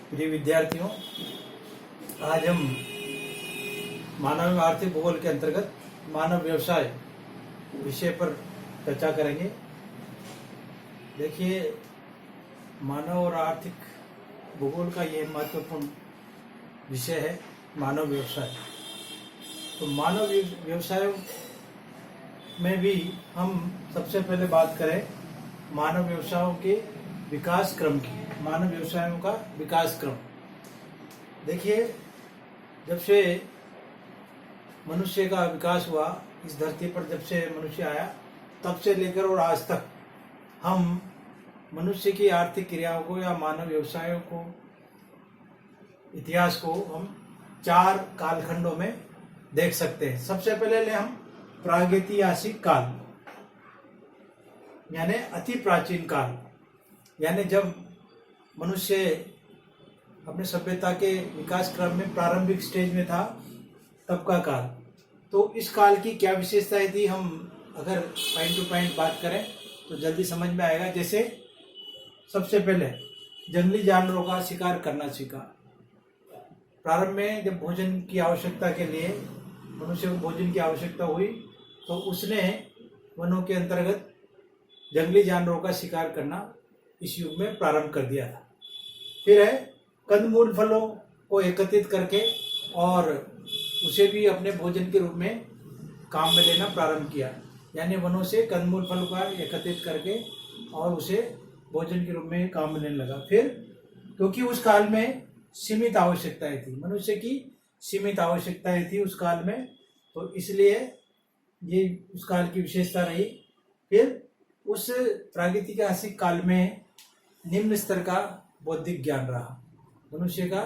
प्रिय विद्यार्थियों, आज हम मानव एवं आर्थिक भूगोल के अंतर्गत मानव व्यवसाय विषय पर चर्चा करेंगे। देखिए, मानव और आर्थिक भूगोल का यह महत्वपूर्ण विषय है मानव व्यवसाय। तो मानव व्यवसाय में भी हम सबसे पहले बात करें मानव व्यवसायों के विकास क्रम की। मानव व्यवसायों का विकास क्रम, देखिए, जब से मनुष्य का विकास हुआ इस धरती पर, जब से मनुष्य आया तब से लेकर और आज तक हम मनुष्य की आर्थिक क्रियाओं को या मानव व्यवसायों को, इतिहास को हम 4 कालखंडों में देख सकते हैं। सबसे पहले ले हम प्रागैतिहासिक काल, यानी अति प्राचीन काल, यानी जब मनुष्य अपने सभ्यता के विकास क्रम में प्रारंभिक स्टेज में था, तब का काल। तो इस काल की क्या विशेषताएं थी, हम अगर पॉइंट टू पॉइंट बात करें तो जल्दी समझ में आएगा। जैसे सबसे पहले जंगली जानवरों का शिकार करना सीखा। प्रारंभ में जब भोजन की आवश्यकता के लिए मनुष्य को भोजन की आवश्यकता हुई तो उसने वनों के अंतर्गत जंगली जानवरों का शिकार करना इस युग में प्रारंभ कर दिया था। फिर है कंदमूल फलों को एकत्रित करके और उसे भी अपने भोजन के रूप में काम में लेना प्रारंभ किया, यानी वनों से कंदमूल फलों का एकत्रित करके और उसे भोजन के रूप में काम में लेने लगा। फिर क्योंकि उस काल में सीमित आवश्यकताएं थी, मनुष्य की सीमित आवश्यकताएं थी उस काल में, तो इसलिए ये उस काल की विशेषता रही। फिर उस प्रागैतिहासिक काल में निम्न स्तर का बौद्धिक ज्ञान रहा। मनुष्य का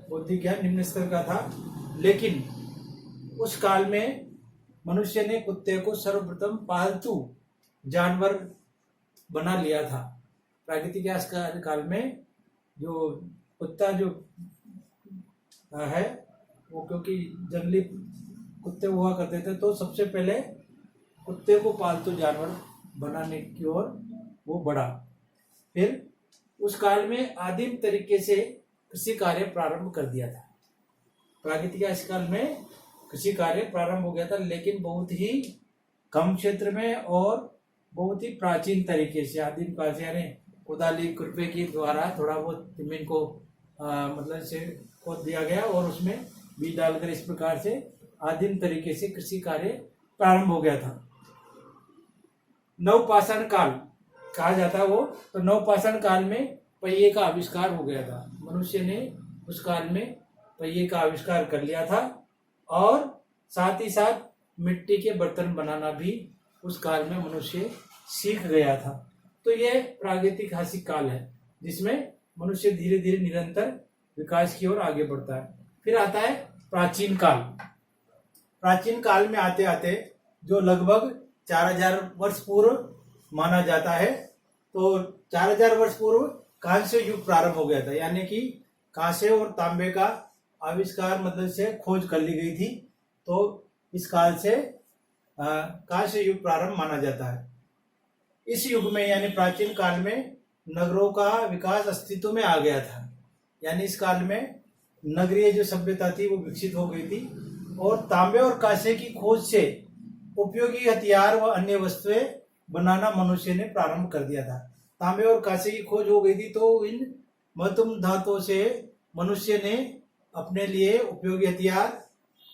बौद्धिक ज्ञान निम्न स्तर का था, लेकिन उस काल में मनुष्य ने कुत्ते को सर्वप्रथम पालतू जानवर बना लिया था। प्रागैतिहासिक काल में जो कुत्ता जो है वो, क्योंकि जंगली कुत्ते हुआ करते थे, तो सबसे पहले कुत्ते को पालतू जानवर बनाने की ओर वो बढ़ा। फिर उस काल में आदिम तरीके से कृषि कार्य प्रारंभ कर दिया था। प्रागैतिहासिक काल में कृषि कार्य प्रारंभ हो गया था, लेकिन बहुत ही कम क्षेत्र में और बहुत ही प्राचीन तरीके से, आदिम काल से, यानी कुदाली खुरपे के द्वारा थोड़ा बहुत जमीन को मतलब से खोद दिया गया और उसमें बीज डालकर इस प्रकार से आदिम तरीके से कृषि कार्य प्रारंभ हो गया था। नवपाषाण काल कहा जाता है वो, तो नवपाषाण काल में पहिए का आविष्कार हो गया था। मनुष्य ने उस काल में पहिए का आविष्कार कर लिया था और साथ ही साथ मिट्टी के बर्तन बनाना भी उस काल में मनुष्य सीख गया था। तो यह प्रागैतिहासिक काल है जिसमें मनुष्य धीरे धीरे निरंतर विकास की ओर आगे बढ़ता है। फिर आता है प्राचीन काल। प्राचीन काल में आते आते जो लगभग 4000 वर्ष पूर्व माना जाता है, तो 4000 वर्ष पूर्व कांस्य युग प्रारंभ हो गया था, यानी कि कांसे और तांबे का आविष्कार मतलब से खोज कर ली गई थी। तो इस काल से कांस्य युग प्रारंभ माना जाता है। इस युग में यानी प्राचीन काल में नगरों का विकास अस्तित्व में आ गया था, यानी इस काल में नगरीय जो सभ्यता थी वो विकसित हो गई थी और तांबे और कांसे की खोज से उपयोगी हथियार व अन्य वस्तुएं बनाना मनुष्य ने प्रारंभ कर दिया था। तांबे और कांसे की खोज हो गई थी, तो इन महत्वपूर्ण धातुओं से मनुष्य ने अपने लिए उपयोगी हथियार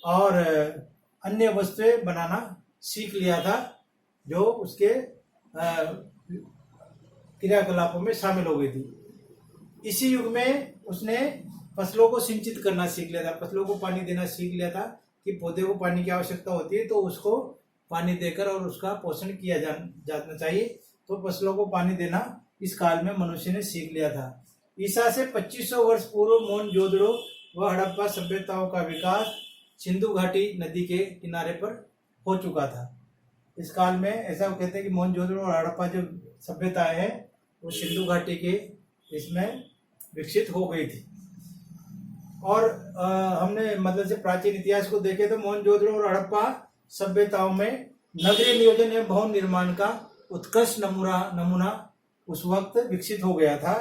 और अन्य वस्तुएं बनाना सीख लिया था, जो उसके क्रियाकलापों में शामिल हो गई थी। इसी युग में उसने फसलों को सिंचित करना सीख लिया था, फसलों को पानी देना सीख लिया था कि पौधे को पानी की आवश्यकता होती है तो उसको पानी देकर और उसका पोषण किया जाना चाहिए। तो फसलों को पानी देना इस काल में मनुष्य ने सीख लिया था। ईसा से 2500 वर्ष पूर्व मोहनजोदड़ो व हड़प्पा सभ्यताओं का विकास सिंधु घाटी नदी के किनारे पर हो चुका था। इस काल में ऐसा कहते हैं कि मोहनजोदड़ो और हड़प्पा जो सभ्यताएं हैं वो सिंधु घाटी के इसमें विकसित हो गई थी। और हमने मतलब से प्राचीन इतिहास को देखे तो मोहनजोदड़ो और हड़प्पा सभ्यताओं में नगरीय नियोजन एवं भवन निर्माण का उत्कृष्ट नमूना उस वक्त विकसित हो गया था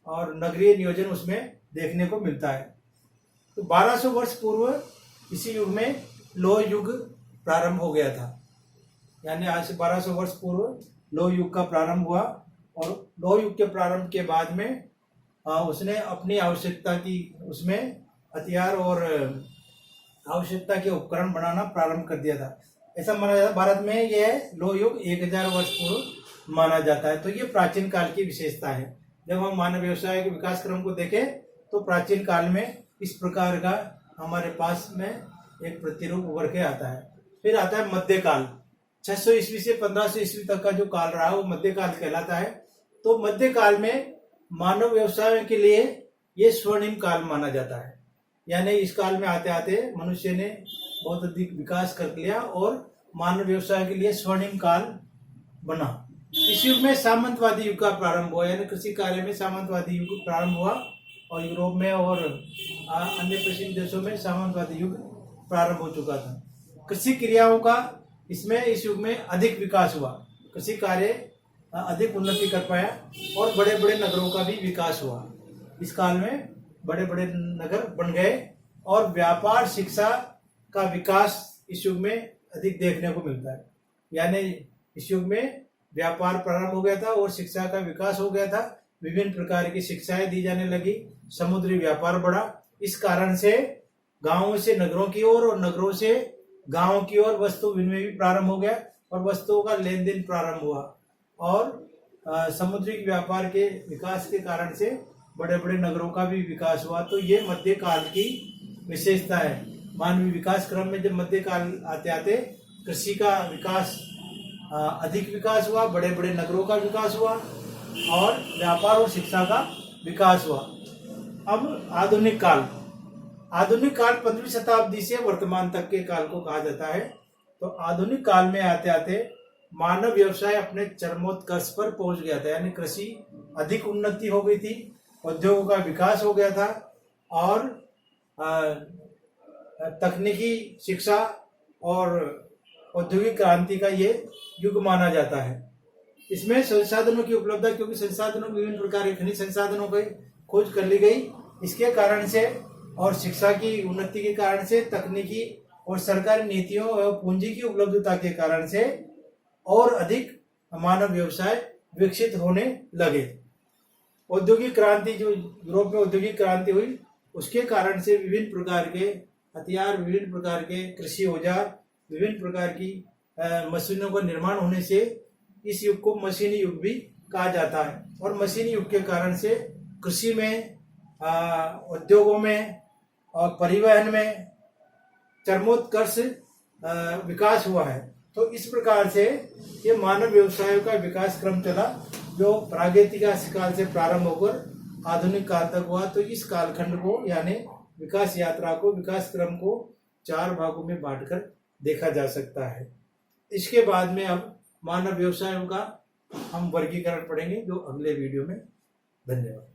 और नगरीय नियोजन उसमें देखने को मिलता है। तो 1200 वर्ष पूर्व इसी युग में लोह युग प्रारंभ हो गया था, यानी आज से 1200 वर्ष पूर्व लोह युग का प्रारंभ हुआ। और लोह युग के प्रारंभ के बाद में उसने अपनी आवश्यकता की उसमें हथियार और आवश्यकता के उपकरण बनाना प्रारंभ कर दिया था। ऐसा माना जाता है भारत में यह लोह युग 1000 वर्ष पूर्व माना जाता है। तो ये प्राचीन काल की विशेषता है। जब हम मानव व्यवसाय के विकास क्रम को देखें तो प्राचीन काल में इस प्रकार का हमारे पास में एक प्रतिरूप उभर के आता है। फिर आता है मध्यकाल। 600 ईस्वी से 1500 ईस्वी तक का जो काल रहा वो मध्यकाल कहलाता है। तो मध्यकाल में मानव व्यवसाय के लिए ये स्वर्णिम काल माना जाता है, यानी इस काल में आते आते मनुष्य ने बहुत अधिक विकास कर लिया और मानव व्यवसाय के लिए स्वर्णिम काल बना। इस युग में सामंतवादी युग का प्रारंभ हुआ, यानी कृषि कार्य में सामंतवादी युग प्रारंभ हुआ और यूरोप में और अन्य पश्चिमी देशों में सामंतवादी युग प्रारंभ हो चुका था। कृषि क्रियाओं का इसमें इस युग में अधिक विकास हुआ, कृषि कार्य अधिक उन्नति कर पाया और बड़े बड़े नगरों का भी विकास हुआ। इस काल में बड़े बड़े नगर बन गए और व्यापार शिक्षा का विकास इस युग में अधिक देखने को मिलता है, यानी इस युग में व्यापार प्रारंभ हो गया था और शिक्षा का विकास हो गया था। विभिन्न प्रकार की शिक्षाएं दी जाने लगी, समुद्री व्यापार बढ़ा। इस कारण से गांवों से नगरों की ओर और नगरों से गांवों की ओर वस्तु विनिमय भी प्रारंभ हो गया और वस्तुओं का लेन देन प्रारंभ हुआ। और समुद्री व्यापार के विकास के कारण से बड़े बड़े नगरों का भी विकास हुआ। तो ये मध्यकाल की विशेषता है। मानवीय विकास क्रम में जब मध्यकाल आते आते कृषि का विकास अधिक विकास हुआ, बड़े बड़े नगरों का विकास हुआ और व्यापार और शिक्षा का विकास हुआ। अब आधुनिक काल। आधुनिक काल 15वीं शताब्दी से वर्तमान तक के काल को कहा जाता है। तो आधुनिक काल में आते आते मानव व्यवसाय अपने चरमोत्कर्ष पर पहुंच गया था, यानी कृषि अधिक उन्नति हो गई थी, उद्योगों का विकास हो गया था और तकनीकी शिक्षा और औद्योगिक क्रांति का ये युग माना जाता है। इसमें संसाधनों की उपलब्धता, क्योंकि संसाधनों विभिन्न प्रकार के खनिज संसाधनों की खोज कर ली गई, इसके कारण से और शिक्षा की उन्नति के कारण से, तकनीकी और सरकारी नीतियों और पूंजी की उपलब्धता के कारण से और अधिक मानव व्यवसाय विकसित होने लगे। औद्योगिक क्रांति, जो यूरोप में औद्योगिक क्रांति हुई, उसके कारण से विभिन्न प्रकार के हथियार, विभिन्न प्रकार के कृषि औजार, विभिन्न प्रकार की मशीनों का निर्माण होने से इस युग को मशीनी युग भी कहा जाता है। और मशीनी युग के कारण से कृषि में, उद्योगों में और परिवहन में चरमोत्कर्ष विकास हुआ है। तो इस प्रकार से ये मानव व्यवसायों का विकास क्रम चला, जो प्रागैतिहासिक काल से प्रारंभ होकर आधुनिक काल तक हुआ। तो इस कालखंड को, यानी विकास यात्रा को, विकास क्रम को 4 भागों में बांटकर देखा जा सकता है। इसके बाद में अब मानव व्यवसायों का हम वर्गीकरण पढ़ेंगे, जो अगले वीडियो में। धन्यवाद।